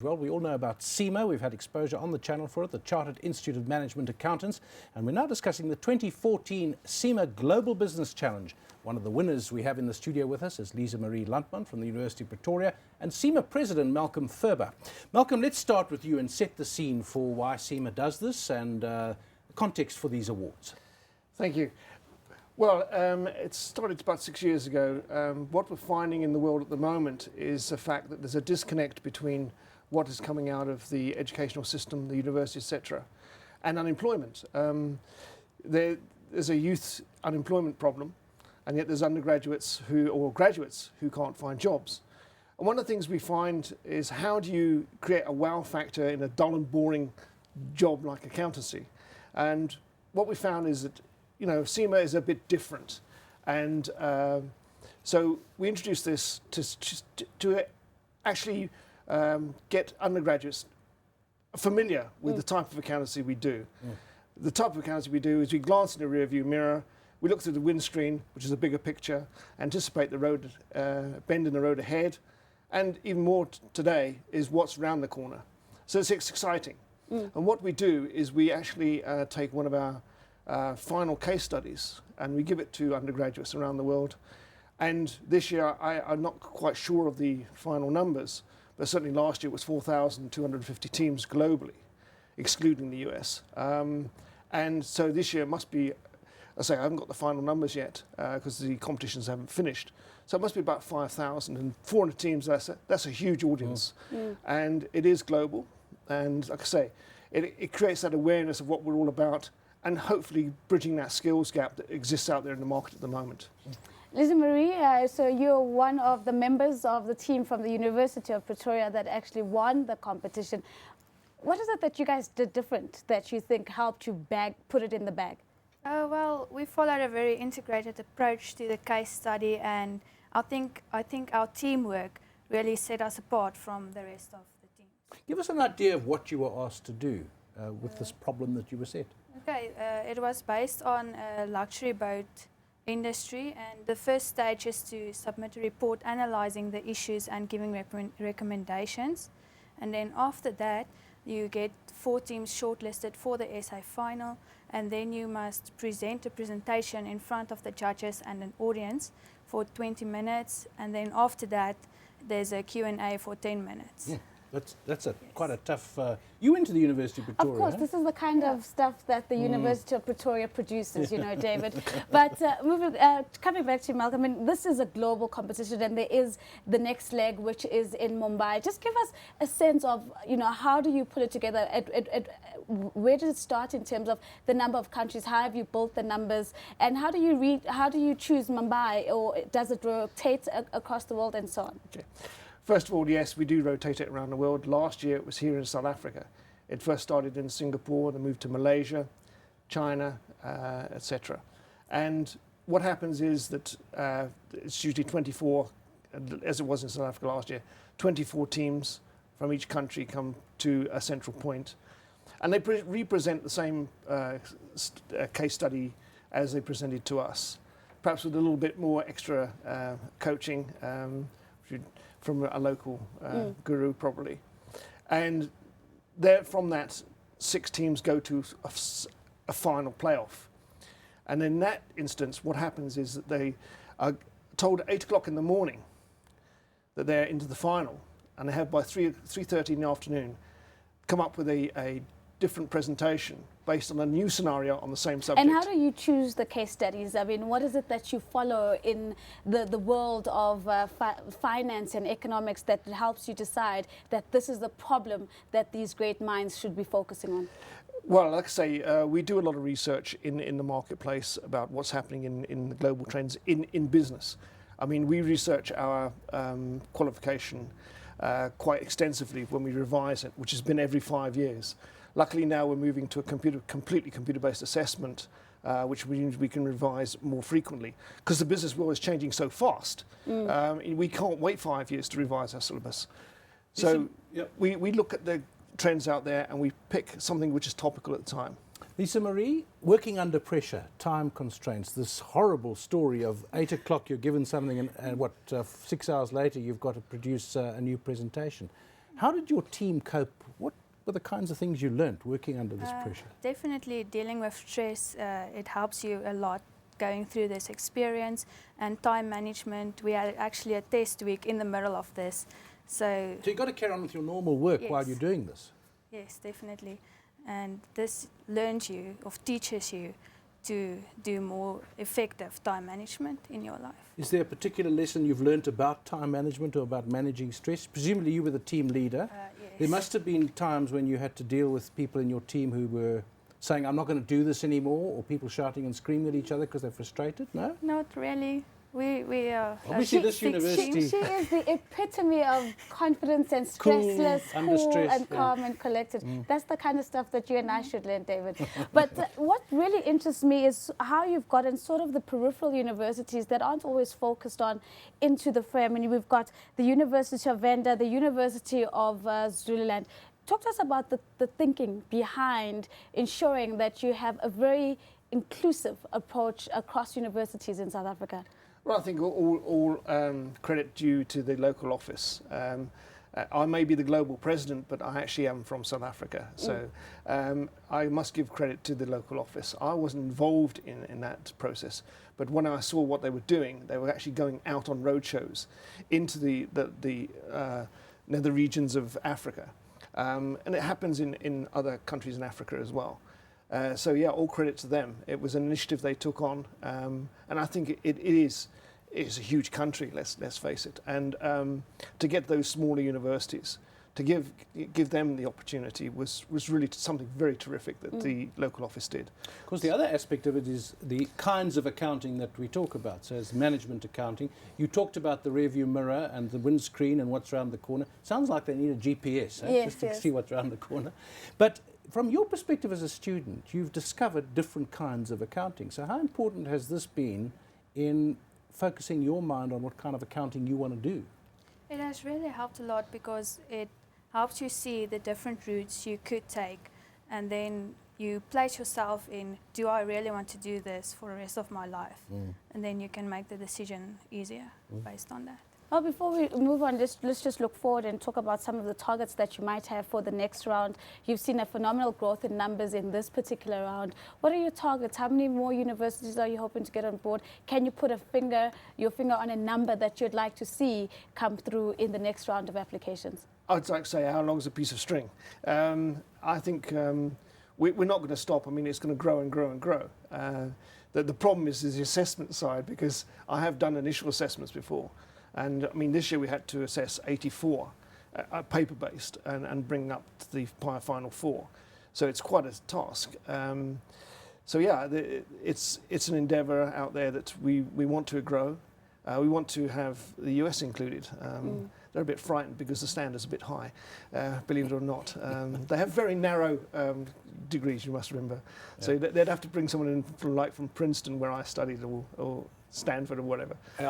well. We all know about CIMA. We've had exposure on the channel for it, the Chartered Institute of Management Accountants. And we're now discussing the 2014 CIMA Global Business Challenge. One of the winners we have in the studio with us is Lisa Marie Landman from the University of Pretoria and CIMA President Malcolm Furber. Malcolm, let's start with you and set the scene for why CIMA does this and the context for these awards. Thank you. Well, it started about 6 years ago. What we're finding in the world at the moment is the fact that there's a disconnect between what is coming out of the educational system, the university, etc., and unemployment. There's a youth unemployment problem, and yet there's undergraduates or graduates who can't find jobs. And one of the things we find is, how do you create a wow factor in a dull and boring job like accountancy? And what we found is that CIMA is a bit different, and so we introduced this to actually get undergraduates familiar with the type of accountancy we do. The type of accountancy we do is we glance in the rearview mirror, we look through the windscreen, which is a bigger picture, anticipate the road, bend in the road ahead, and even more today is what's around the corner. So it's exciting. And what we do is we actually take one of our final case studies, and we give it to undergraduates around the world. And this year, I'm not quite sure of the final numbers, but certainly last year it was 4,250 teams globally, excluding the US. And so this year it must be, I say I haven't got the final numbers yet because the competitions haven't finished. So it must be about 5,000, and 400 teams, that's a huge audience. And it is global, and like I say, it creates that awareness of what we're all about, and hopefully bridging that skills gap that exists out there in the market at the moment. Lisa Marie, so you're one of the members of the team from the University of Pretoria that actually won the competition. What is it that you guys did different that you think helped you put it in the bag? Well, we followed a very integrated approach to the case study, and I think our teamwork really set us apart from the rest of the team. Give us an idea of what you were asked to do with this problem that you were set. Okay, it was based on a luxury boat industry, and the first stage is to submit a report analyzing the issues and giving recommendations. And then after that, you get 4 teams shortlisted for the essay final, and then you must present a presentation in front of the judges and an audience for 20 minutes, and then after that, there's a Q&A for 10 minutes. Yeah. That's quite a tough... you went to the University of Pretoria. Of course, this is the kind of stuff that the University of Pretoria produces, David. But coming back to Malcolm, I mean, this is a global competition, and there is the next leg, which is in Mumbai. Just give us a sense of, how do you put it together? Where did it start in terms of the number of countries? How have you built the numbers? And how do you choose Mumbai, or does it rotate across the world and so on? Okay. First of all, yes, we do rotate it around the world. Last year it was here in South Africa. It first started in Singapore, then moved to Malaysia, China, etc. And what happens is that it's usually 24, as it was in South Africa last year, 24 teams from each country come to a central point. And they represent the same case study as they presented to us, perhaps with a little bit more extra coaching, from a local guru probably. And from that, 6 teams go to a final playoff. And in that instance, what happens is that they are told at 8 o'clock in the morning that they're into the final, and they have by 3:30 in the afternoon come up with a different presentation based on a new scenario on the same subject. And how do you choose the case studies? I mean, what is it that you follow in the world of finance and economics that helps you decide that this is the problem that these great minds should be focusing on? Well, like I say, we do a lot of research in the marketplace about what's happening in the global trends in business. I mean, we research our qualification quite extensively when we revise it, which has been every 5 years. Luckily now we're moving to a completely computer-based assessment, which means we can revise more frequently. Because the business world is changing so fast, we can't wait 5 years to revise our syllabus. So we look at the trends out there and we pick something which is topical at the time. Lisa Marie, working under pressure, time constraints, this horrible story of 8 o'clock you're given something and 6 hours later you've got to produce a new presentation. How did your team cope? What were the kinds of things you learnt working under this pressure? Definitely dealing with stress, it helps you a lot going through this experience, and time management. We had actually a test week in the middle of this. So you've got to carry on with your normal work Yes. while you're doing this. yes, definitely. And this learns you or teaches you to do more effective time management in your life. Is there a particular lesson you've learnt about time management or about managing stress? Presumably you were the team leader. Yes. There must have been times when you had to deal with people in your team who were saying, I'm not going to do this anymore, or people shouting and screaming at each other because they're frustrated? No? Not really. We are Obviously this university... She is the epitome of confidence and Cool, stressless, under cool stress, and yeah. calm and collected. That's the kind of stuff that you and I should learn, David. But what really interests me is how you've gotten sort of the peripheral universities that aren't always focused on into the frame. I mean, we've got the University of Venda, the University of Zululand. Talk to us about the thinking behind ensuring that you have a very inclusive approach across universities in South Africa. Well, I think all credit due to the local office. I may be the global president, but I actually am from South Africa. So I must give credit to the local office. I wasn't involved in that process, but when I saw what they were doing, they were actually going out on roadshows into the nether regions of Africa. And it happens in other countries in Africa as well. So yeah, all credit to them. It was an initiative they took on, and I think it is a huge country. Let's face it. And to get those smaller universities, to give them the opportunity was really something very terrific that the local office did. Of course, the other aspect of it is the kinds of accounting that we talk about. So as management accounting, you talked about the rearview mirror and the windscreen and what's around the corner. Sounds like they need a GPS, Yes, just to yes. see what's around the corner. But from your perspective as a student, you've discovered different kinds of accounting. So how important has this been in focusing your mind on what kind of accounting you want to do? It has really helped a lot because it helps you see the different routes you could take, and then you place yourself in, do I really want to do this for the rest of my life? And then you can make the decision easier based on that. Well, before we move on, let's just look forward and talk about some of the targets that you might have for the next round. You've seen a phenomenal growth in numbers in this particular round. What are your targets? How many more universities are you hoping to get on board? Can you put your finger on a number that you'd like to see come through in the next round of applications? I'd like to say, how long is a piece of string? I think we're not going to stop. I mean, it's going to grow and grow and grow. The problem is the assessment side, because I have done initial assessments before. And I mean, this year we had to assess 84 paper-based and bring up to the final 4. So it's quite a task. So yeah, it's an endeavour out there that we want to grow. We want to have the US included. They're a bit frightened because the standard's a bit high, believe it or not. They have very narrow degrees, you must remember. Yeah. So they'd have to bring someone in from Princeton, where I studied, or Stanford or whatever. Yeah.